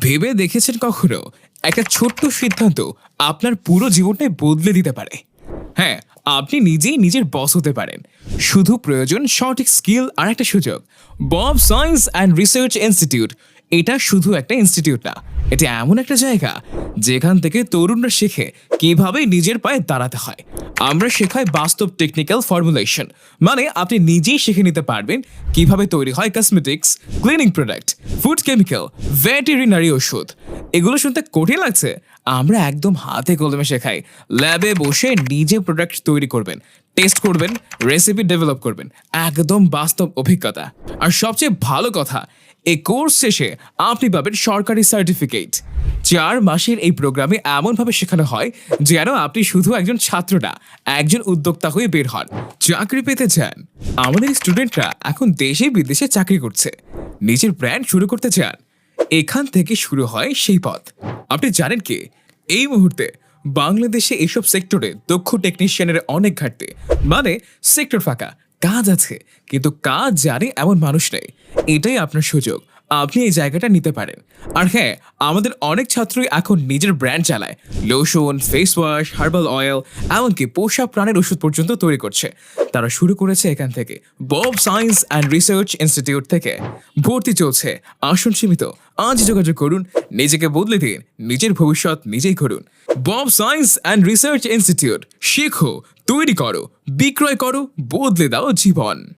ভেবে দেখেছেন কখনো একটা ছোট্ট সিদ্ধান্ত আপনার পুরো জীবনটাই বদলে দিতে পারে? হ্যাঁ, আপনি নিজেই নিজের বস হতে পারেন। শুধু প্রয়োজন সঠিক স্কিল আর একটা সুযোগ। Bob science and research institute এটা শুধু একটা ইনস্টিটিউট না, এটা এমন একটা জায়গা যেখান থেকে তরুণরা শেখে কিভাবে নিজের পায়ে দাঁড়াতে হয়। আমরা শেখাই বাস্তব টেকনিক্যাল ফর্মুলেশন, মানে আপনি নিজেই শিখে নিতে পারবেন কিভাবে তৈরি হয় cosmetics, cleaning product, food chemical, veterinary ওষুধ। এগুলো শুনতে কঠিন লাগছে? আমরা একদম হাতে কলমে শেখাই। ল্যাবে বসে নিজে প্রোডাক্ট তৈরি করবেন, টেস্ট করবেন, রেসিপি ডেভেলপ করবেন, একদম বাস্তব অভিজ্ঞতা। আর সবচেয়ে ভালো কথা, এই কোর্স শেষে আপনি পাবেন সরকারি সার্টিফিকেট। 4 মাসের এই প্রোগ্রামে এমনভাবে শেখানো হয় যেন আপনি শুধু একজন ছাত্র না, একজন উদ্যোক্তা হয়ে বের হন। চাকরি পেতে চান? আমাদের স্টুডেন্টরা এখন দেশে বিদেশে চাকরি করছে। নিজের ব্র্যান্ড শুরু করতে চান? এখান থেকে শুরু হয় সেই পথ। আপনি জানেন কি, এই মুহূর্তে বাংলাদেশে এইসব সেক্টরে দক্ষ টেকনিশিয়ানের অনেক ঘাটতি। মানে সেক্টর ফাঁকা, কাজ আছে কিন্তু কাজ জানে এমন মানুষ নেই। এটাই আপনার সুযোগ, আপনি এই জায়গাটা নিতে পারেন। আর হ্যাঁ, আমাদের অনেক ছাত্রই এখন নিজের ব্র্যান্ড চালায়। Lotion, face wash, herbal oil, এমনকি পোষা প্রাণের ওষুধ পর্যন্ত তৈরি করছে। তারা শুরু করেছে এখান থেকে, Bob science and research institute থেকে। ভর্তি চলছে, আসন সীমিত। আজ যোগাযোগ করুন, নিজেকে বদলে দিন, নিজের ভবিষ্যৎ নিজেই করুন। Bob science and research institute, শেখো, তৈরি করো, বিক্রয় করো, বদলে দাও জীবন।